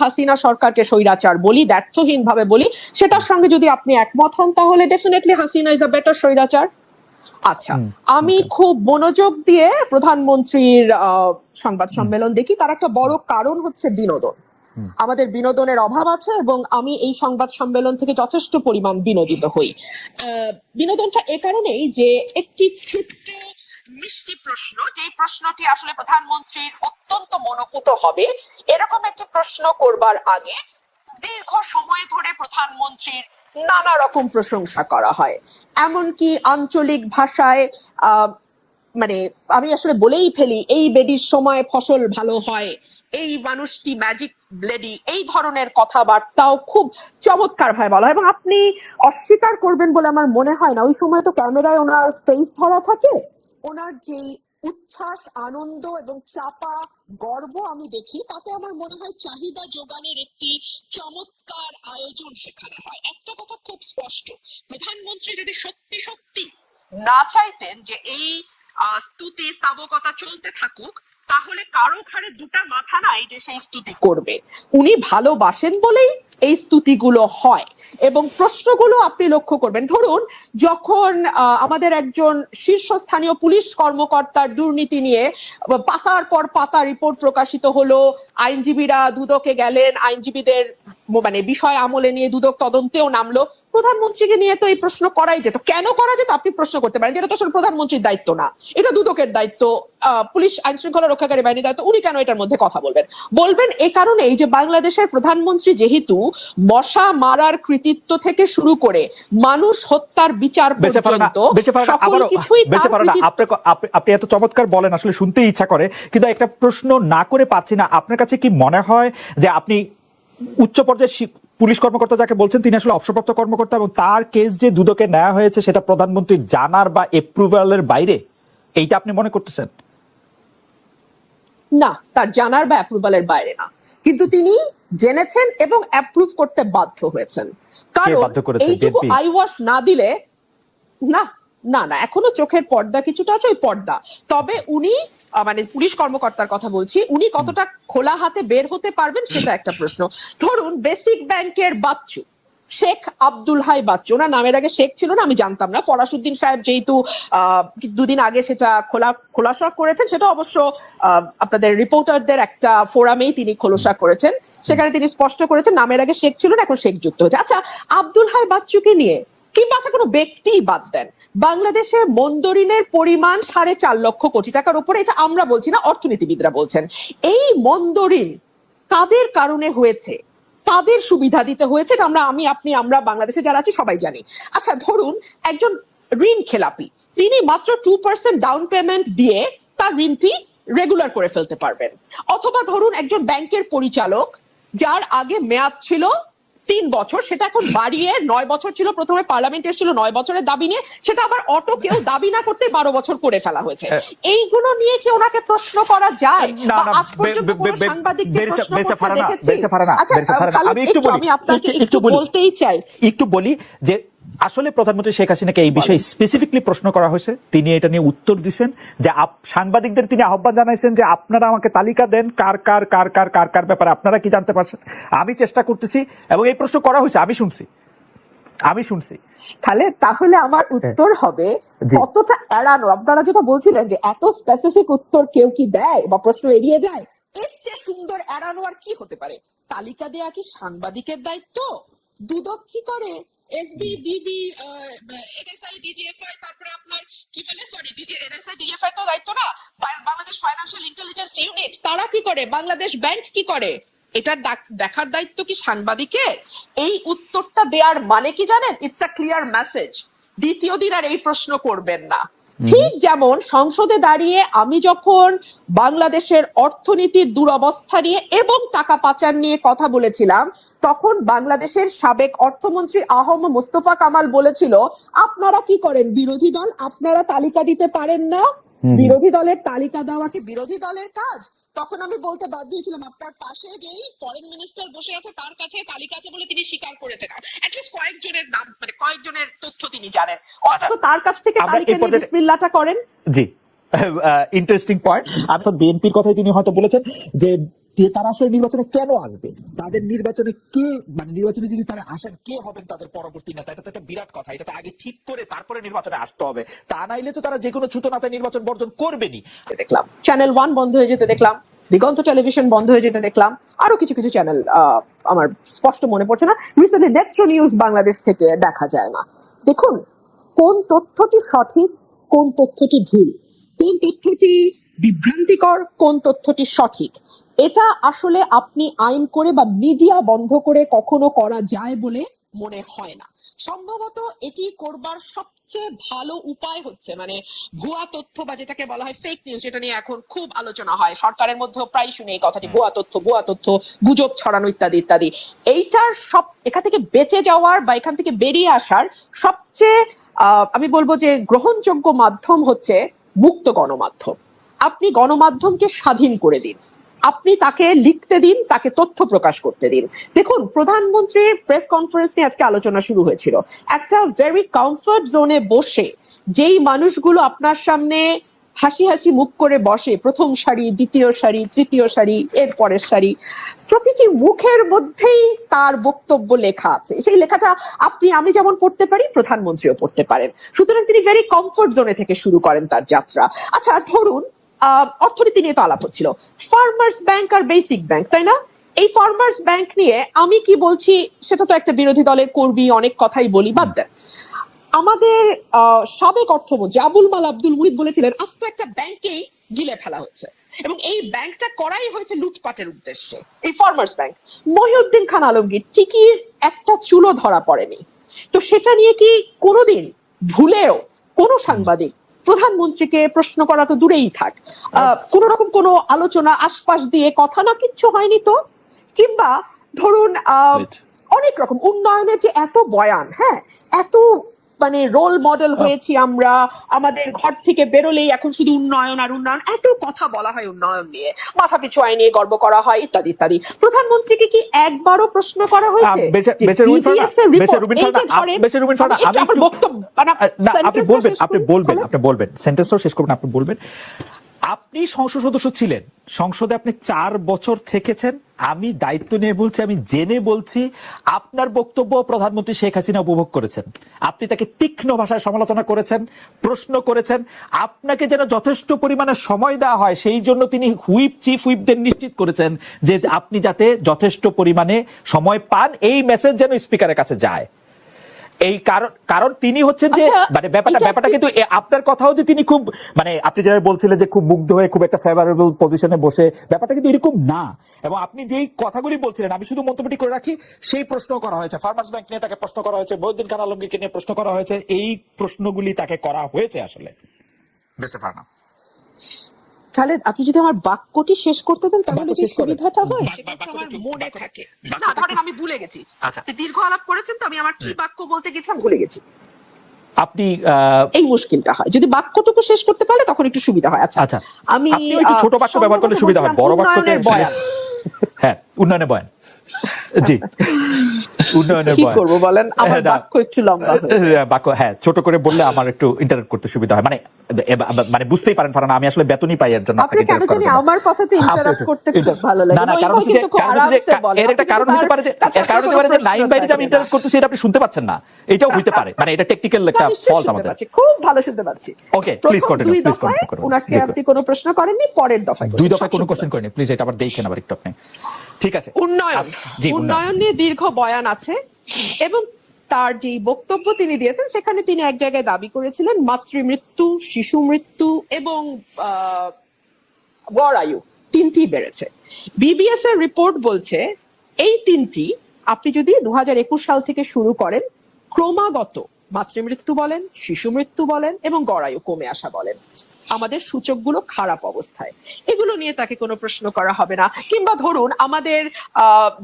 হাসিনা সরকারকে স্বৈরাচার বলি, দ্ব্যর্থহীন ভাবে বলি, সেটার সঙ্গে যদি আপনি একমত হন তাহলে definitely Hasina is a better স্বৈরাচার। আচ্ছা, আমি খুব মনোযোগ দিয়ে প্রধানমন্ত্রীর সংবাদ সম্মেলন দেখি, তার একটা বড় কারণ হচ্ছে বিনোদন। আমাদের বিনোদনের অভাব আছে এবং আমি এই সংবাদ সম্মেলন থেকে যথেষ্ট পরিমাণ বিনোদিত হই। বিনোদনটা এ কারণেই যে একটি ছোট্ট মিষ্টি প্রশ্ন, যে প্রশ্নটি আসলে প্রধানমন্ত্রীর অত্যন্ত মনোপুত হবে, এরকম একটি প্রশ্ন করবার আগে দীর্ঘ সময় ধরে প্রধানমন্ত্রীর নানা রকম প্রশংসা করা হয়, এমনকি আঞ্চলিক ভাষায় মানে আমি আসলে বলেই ফেলি, এই বেডির সময় ফসল ভালো হয়, এই মানুষটি ম্যাজিক লেডি, এই ধরনের কথাবার্তাও খুব চমৎকার ভাবে বলা হয়। এবং আপনি অস্বীকার করবেন বলে আমার মনে হয় না, ওই সময় তো ক্যামেরায় ওনার ফেস ধরা থাকে, ওনার যে উচ্ছ্বাস, আনন্দ এবং চাপা গর্ব আমি দেখি, তাতে আমার মনে হয় চাহিদা যোগানের একটি চমৎকার আয়োজন সেখানে হয়। একটা কথা খুব স্পষ্ট, প্রধানমন্ত্রী যদি সত্যি সত্যি না চাইতেন যে এই স্তুতি স্তাবকতা চলতে থাকুক, তাহলে কারো ঘাড়ে দুটা মাথা নাই যে সেই স্তুতি করবে। উনি ভালোবাসেন বলেই এই স্তুতিগুলো হয়। এবং প্রশ্নগুলো আপনি লক্ষ্য করবেন, ধরুন যখন আমাদের একজন শীর্ষস্থানীয় পুলিশ কর্মকর্তার দুর্নীতি নিয়ে পাতার পর পাতা রিপোর্ট প্রকাশিত হলো, আইনজীবীরা দুদকে গেলেন, আইনজীবীদের মানে বিষয় আমলে নিয়ে দুদক তদন্তেও নামলো, প্রধানমন্ত্রীকে নিয়ে তো এই প্রশ্ন করাই যেত। কেন করা যেত আপনি প্রশ্ন করতে পারেন, যেটা তো আসলে প্রধানমন্ত্রীর দায়িত্ব না, এটা দুদকের দায়িত্ব, পুলিশ আইন শৃঙ্খলা রক্ষাকারী বাহিনীর দায়িত্ব, উনি কেন এটার মধ্যে কথা বলবেন এ কারণেই যে বাংলাদেশের প্রধানমন্ত্রী যেহেতু মশা মারার কৃতিত্ব থেকে শুরু করে মানুষ হত্যার বিচার পর্যন্ত সকল কিছুই আপনি এত চমৎকার বলেন, আসলে শুনতে ইচ্ছা করে, কিন্তু একটা প্রশ্ন না করে পারছি না। আপনার কাছে কি মনে হয় যে আপনি উচ্চ পর্যায়ে পুলিশ কর্মকর্তা যাকে বলছেন তিনি আসলে অবসরপ্রাপ্ত কর্মকর্তা, এবং তার কেস যে দুদকে নেওয়া হয়েছে সেটা প্রধানমন্ত্রীর জানার বা এপ্রুভালের বাইরে, এইটা আপনি মনে করতেছেন? না, তার জানার বা অ্যাপ্রুভালের বাইরে না, কিন্তু তিনি জেনেছেন এবং অ্যাপ্রুভ করতে বাধ্য হয়েছেন। কারণ এইটুকু আইওয়াশ না দিলে না না না এখনো চোখের পর্দা কিছুটা আছে, ওই পর্দা। তবে উনি মানে পুলিশ কর্মকর্তার কথা বলছি, উনি কতটা খোলা হাতে বের হতে পারবেন সেটা একটা প্রশ্ন। ধরুন বেসিক ব্যাংকের বাচ্চু শেখ আব্দুল হাই বাচ্চু, ওনার নামের আগে শেখ ছিল না, আমি জানতাম না, ফরাসউদ্দিন সাহেব যেহেতু দুদিন আগে সেটা খোলাসা করেছেন, সেটা অবশ্য আপনাদের রিপোর্টারদের একটা ফোরামেই তিনি খোলাসা করেছেন, সেখানে তিনি স্পষ্ট করেছেন নামের আগে শেখ ছিল না, এখন শেখ যুক্ত হয়েছে। আচ্ছা, আব্দুল হাই বাচ্চুকে নিয়ে কিংবা আচ্ছা কোনো ব্যক্তি বাদ দেন, বাংলাদেশে মন্দরিনের পরিমাণ 4.5 লক্ষ কোটি টাকার উপরে, এটা আমরা বলছি না, অর্থনীতিবিদরা বলছেন। এই মন্দরিন কাদের কারণে হয়েছে, কাদের সুবিধা দিতে হয়েছে, এটা আমরা বাংলাদেশে যারা আছি সবাই জানি। আচ্ছা, ধরুন একজন ঋণ খেলাপি, তিনি মাত্র 2% ডাউন পেমেন্ট দিয়ে তার ঋণটি রেগুলার করে ফেলতে পারবেন। অথবা ধরুন একজন ব্যাংকের পরিচালক, যার আগে মেয়াদ ছিল 3 বছর, সেটা এখন বাড়িয়ে 9 বছর ছিল, প্রথমে পার্লামেন্ট এসেছিল 9 বছরের দাবি নিয়ে, সেটা আবার অটো কেউ দাবি না করতে 12 বছর করে ফেলা হয়েছে। এইগুলো নিয়ে কি ওনাকে প্রশ্ন করা যায়? আজ পর্যন্ত কোনো সাংবাদিককে প্রশ্ন করতে দেখেছি? আচ্ছা, আমি আপনাকে একটু বলতেই চাই, একটু বলি যে আসলে প্রধানমন্ত্রী শেখ হাসিনাকে এই বিষয়ে স্পেসিফিকলি প্রশ্ন করা হয়েছে, তিনি এটা নিয়ে উত্তর দিচ্ছেন যে সাংবাদিকদের তিনি আহ্বান জানাইছেন যে আপনারা আমাকে তালিকা দেন কার কার কার কার কার কার ব্যাপারে আপনারা কি জানতে পারছেন, আমি চেষ্টা করতেছি, এবং এই প্রশ্ন করা হয়েছে, আমি শুনছি। তাহলে আমার উত্তর হবে কতটা এড়ানো। আপনারা যেটা বলছিলেন যে এত স্পেসিফিক উত্তর কেউ কি দেয় বা প্রশ্ন এড়িয়ে যায়, এর চেয়ে সুন্দর এড়ানো আর কি হতে পারে? তালিকা দেয়া কি সাংবাদিকের দায়িত্ব? দুদক কি করে? এসবি, ডিবি, এনএসআই, ডিজিএফআই, তারপরে আপনার কি বলে, সরি এনএসআই ডিজিএফআই তো দায়িত্ব না, বাংলাদেশ ফাইন্যান্সিয়াল ইন্টেলিজেন্স ইউনিট তারা কি করে, বাংলাদেশ ব্যাংক কি করে, এটা দেখার দায়িত্ব কি সাংবাদিকের? এই উত্তরটা দেওয়ার মানে কি জানেন? ইটস আ ক্লিয়ার মেসেজ, দ্বিতীয় দিন আর এই প্রশ্ন করবেন না। ঠিক যেমন সংসদে দাঁড়িয়ে আমি যখন বাংলাদেশের অর্থনীতির দুরবস্থা নিয়ে এবং টাকা পাচার নিয়ে কথা বলেছিলাম, তখন বাংলাদেশের সাবেক অর্থমন্ত্রী আহম মুস্তফা কামাল বলেছিল, আপনারা কি করেন বিরোধী দল, আপনারা তালিকা দিতে পারেন না, বিরোধী দলের তালিকা দেওয়া কি বিরোধী দলের কাজ? তখন আমি বলতে বাধ্য হয়েছিলাম, আপনার পাশে যেই ফরেন মিনিস্টার বসে আছে তার কাছে তালিকা আছে বলে তিনি স্বীকার করেছেন, অ্যাটলিস্ট কয়েকজনের নাম, মানে কয়েকজনের তথ্য তিনি জানেন, অন্তত তার কাছ থেকে তালিকা নিয়ে বিসমিল্লাহটা করেন। জি, ইন্টারেস্টিং পয়েন্ট। অর্থাৎ বিএনপির কথাই তিনি হয়তো বলেছেন যে তারা আসলে নির্বাচনে কেন আসবে, তাদের নির্বাচনে কে, মানে নির্বাচনে যদি তারা আসেন কে হবেন তাদের পরবর্তী নেতা, এটা তো একটা বিরাট কথা। এটা তো আগে ঠিক করে তারপরে নির্বাচনে আসতে হবে, তা নাইলে তো তারা যে কোনো ছুতোনাতে নির্বাচন বর্জন করবেনি। দেখলাম চ্যানেল 1 বন্ধ হয়ে যেতে দেখলাম, দিগন্ত টেলিভিশন বন্ধ হয়ে যেতে দেখলাম, আরো কিছু কিছু চ্যানেল আমার স্পষ্ট মনে পড়ছে না, রিসেন্টলি নেত্র নিউজ বাংলাদেশ থেকে দেখা যায় না। দেখুন, কোন তথ্যটি সঠিক, কোন তথ্যটি ভুল, কোন তথ্যটি বিভ্রান্তিকর, কোন তথ্যটি সঠিক, এটা আসলে আপনি আইন করে বা মিডিয়া বন্ধ করে কখনো করা যায় বলে মনে হয় না। সম্ভবত এটি করবার সবচেয়ে ভালো উপায় হচ্ছে মানে ভুয়া তথ্য বা যেটাকে বলা হয় ফেক নিউজ, যেটা নিয়ে এখন খুব আলোচনা হয়, সরকারের মধ্যেও প্রায় শুনে এই কথাটি, ভুয়া তথ্য, গুজব ছড়ানো ইত্যাদি ইত্যাদি। এইটার সব এখান থেকে বেঁচে যাওয়ার বা এখান থেকে বেরিয়ে আসার সবচেয়ে আমি বলবো যে গ্রহণযোগ্য মাধ্যম হচ্ছে মুক্ত গণমাধ্যম। আপনি গণমাধ্যমকে স্বাধীন করে দিন, আপনি তাকে লিখতে দিন, তাকে তথ্য প্রকাশ করতে দিন। দেখুন, প্রধানমন্ত্রীর প্রেস কনফারেন্স নিয়ে আজকে আলোচনা শুরু হয়েছিল। একটা ভেরি কমফর্ট জোনে বসে যেই মানুষগুলো আপনার সামনে হাসি হাসি মুখ করে বসে, প্রথম সারি, দ্বিতীয় সারি, তৃতীয় সারি, এর পরের সারি, প্রতিটি মুখের মধ্যেই তার বক্তব্য লেখা আছে। সেই লেখাটা আপনি আমি যেমন পড়তে পারি, প্রধানমন্ত্রীও পড়তে পারেন। সুতরাং তিনি ভেরি কমফর্ট জোনে থেকে শুরু করেন তার যাত্রা। আচ্ছা ধরুন, অর্থনীতি নিয়ে তো আলাপ হচ্ছিল, ফার্মার্স ব্যাংক আর বেসিক ব্যাংক, তাই না? এই ফার্মার্স ব্যাংক নিয়ে আমি কি বলছি সেটা তো একটা বিরোধী দলের কর্মী, অনেক কথাই বলি, বাদ দেন। আমাদের সাবেক অর্থমন্ত্রী আবুল মাল আব্দুল মুহিত বলেছিলেন আস্ত একটা ব্যাংকেই গিলে ফেলা হচ্ছে এবং এই ব্যাংকটা করাই হয়েছে লুটপাটের উদ্দেশ্যে, এই ফার্মার্স ব্যাংক। মহিউদ্দিন খান আলমগীর টিকির একটা চুলো ধরা পড়েনি, তো সেটা নিয়ে কি কোনোদিন ভুলেও কোনো সাংবাদিক প্রধানমন্ত্রীকে প্রশ্ন করা তো দূরেই থাক, কোন রকম কোনো আলোচনা আশপাশ দিয়ে কথা না কিচ্ছু হয়নি তো? কিংবা ধরুন অনেক রকম উন্নয়নের যে এত বয়ান, হ্যাঁ, এত মানে রোল মডেল হয়েছি আমরা, আমাদের ঘর থেকে বেরোলেই এখন শুধু উন্নয়ন আর উন্নয়ন, এত কথা বলা হয় উন্নয়ন নিয়ে, মাথা পিছু আয় নিয়ে গর্ব করা হয় ইত্যাদি ইত্যাদি। প্রধানমন্ত্রীকে কি একবারও প্রশ্ন করা হয়েছে? আপনি বলবেন সেন্টেন্সটাও শেষ করবেন, আপনি বলবেন। আপনি সংসদ সদস্য ছিলেন, সংসদে আপনি 4 বছর থেকেছেন, আমি দায়িত্ব নিয়ে বলছি, আমি জেনে বলছি, আপনার বক্তব্য প্রধানমন্ত্রী শেখ হাসিনা উপভোগ করেছেন। আপনি তাকে তীক্ষ্ণ ভাষায় সমালোচনা করেছেন, প্রশ্ন করেছেন, আপনাকে যেন যথেষ্ট পরিমাণে সময় দেওয়া হয় সেই জন্য তিনি চিফ হুইপদের নিশ্চিত করেছেন যে আপনি যাতে যথেষ্ট পরিমাণে সময় পান, এই মেসেজ যেন স্পিকারের কাছে যায়। এই কারণ তিনি হচ্ছেন যে মানে ব্যাপারটা কিন্তু আপনার কথাও যে তিনি খুব মানে আপনি যেটা বলছিলেন যে খুব মুগ্ধ হয়ে খুব একটা ফেভারেবল পজিশনে বসে, ব্যাপারটা কিন্তু এরকম না। এবং আপনি যেই কথাগুলি বলছিলেন, আমি শুধু মন্তব্যটি করে রাখি, সেই প্রশ্ন করা হয়েছে ফার্মার্স ব্যাংক নিয়ে, তাকে প্রশ্ন করা হয়েছে মহিউদ্দিন খান আলমগীরকে নিয়ে প্রশ্ন করা হয়েছে, এই প্রশ্নগুলি তাকে করা হয়েছে আসলে। খালেদ, আপনি যদি আমার বাক্যটি শেষ করতে দেন তাহলে যে সুবিধাটা হয় সেটা আমার মনে থাকে না। ধরেন আমি ভুলে গেছি, দীর্ঘ আলাপ করেছেন তো, আমি আমার কি বাক্য বলতে গেছিলাম ভুলে গেছি, আপনি এই মুশকিলটা হয়। যদি বাক্যটুকু শেষ করতে পারলে তখন একটু সুবিধা হয়। আচ্ছা আমি একটু ছোট বাক্য ব্যবহার করলে সুবিধা হয়, বড় বাক্যতে হ্যাঁ উন্নয়নের বয়ান, জি উন্নয়নের কি করব বলেন, আমার বাক্য একটু লম্বা বাক্য, হ্যাঁ ছোট করে বললে আমার একটু ইন্টারেক্ট করতে সুবিধা হয়, মানে বুঝতেই পারেন ফারহানা, আমি আসলে বেতনই পাই এর জন্য আপনাকে কেন জানি আমার কথাতে ইন্টারাপ্ট করতে খুব ভালো লাগে। না কারণ হচ্ছে এর একটা কারণ হতে পারে যে লাইন বাইরে যে আমি ইন্টারাক্ট করতেছি এটা আপনি শুনতে পাচ্ছেন না, এটাও হতে পারে, মানে এটা টেকনিক্যাল একটা ফল্ট আমাদের। খুব ভালো শুনতে পাচ্ছি। Okay please continue, please continue করুন। উনাকে আপনি কোনো প্রশ্ন করেননি, পরের দফায় দুই দফায় কোনো কোশ্চেন করেনি, প্লিজ এটা আবার দেখেন আবার একটু আপনি। ঠিক আছে, উন্নয়ন নিয়ে দীর্ঘ বয়ান আছে এবং তার যে বক্তব্য তিনি দিয়েছেন সেখানে তিনি এক জায়গায় দাবি করেছিলেন মাতৃমৃত্যু, শিশু মৃত্যু এবং গড় আয়ু তিনটি বেড়েছে। বিবিএস এর রিপোর্ট বলছে এই তিনটি আপনি যদি 2021 সাল থেকে শুরু করেন, ক্রমাগত মাতৃমৃত্যু বলেন, শিশু মৃত্যু বলেন এবং গড় আয়ু কমে আসা বলেন, আমাদের সূচকগুলো খারাপ অবস্থায়। এগুলো নিয়ে তাকে কোনো প্রশ্ন করা হবে না। কিংবা ধরুন আমাদের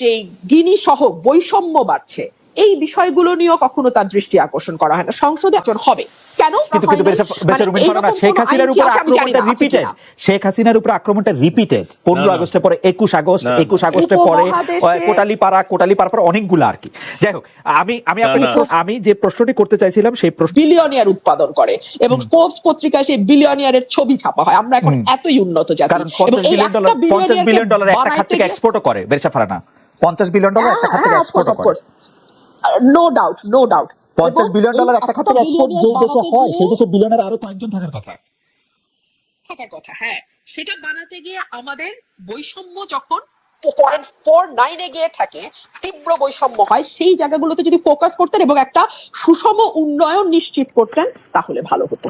যে গিনি সহ বৈষম্য বাড়ছে, এই বিষয়গুলো নিয়েও কখনো তার দৃষ্টি আকর্ষণ করা হয় না। সংসদে আচরণ হবে কেন? কিন্তু শেখ হাসিনার উপর আক্রমণটা রিপিটেড, শেখ হাসিনার উপর আক্রমণটা রিপিটেড 15 আগস্টের পরে 21 আগস্টের পরে কোটালি পাড়ার পর অনেকগুলো আর কি। যাই হোক, আমি যে প্রশ্নটি করতে চাইছিলাম সেই প্রশ্ন, বিলিয়নিয়ার উৎপাদন করে এবং ফোর্বস পত্রিকায় সেই বিলিয়নিয়ারের ছবি ছাপা হয়। আমরা এখন এতই উন্নত জাতি, কারণ 50 বিলিয়ন ডলার একটা খাত থেকে এক্সপোর্টও করে বেরসা ফারানা, 50 বিলিয়ন ডলার একটা খাত থেকে এক্সপোর্টও করে। No doubt, no doubt. 50 billion dollar একটা খাত থেকে এক্সপোর্ট যে দেশে হয়, সেই দেশে বিলিয়নের আরো কয়েকজন থাকার কথা। হ্যাঁ, সেটা বানাতে গিয়ে আমাদের বৈষম্য যখন 0.49 গিয়ে থাকে, তীব্র বৈষম্য হয়, সেই জায়গাগুলোতে যদি ফোকাস করতেন এবং একটা সুষম উন্নয়ন নিশ্চিত করতেন তাহলে ভালো হতো।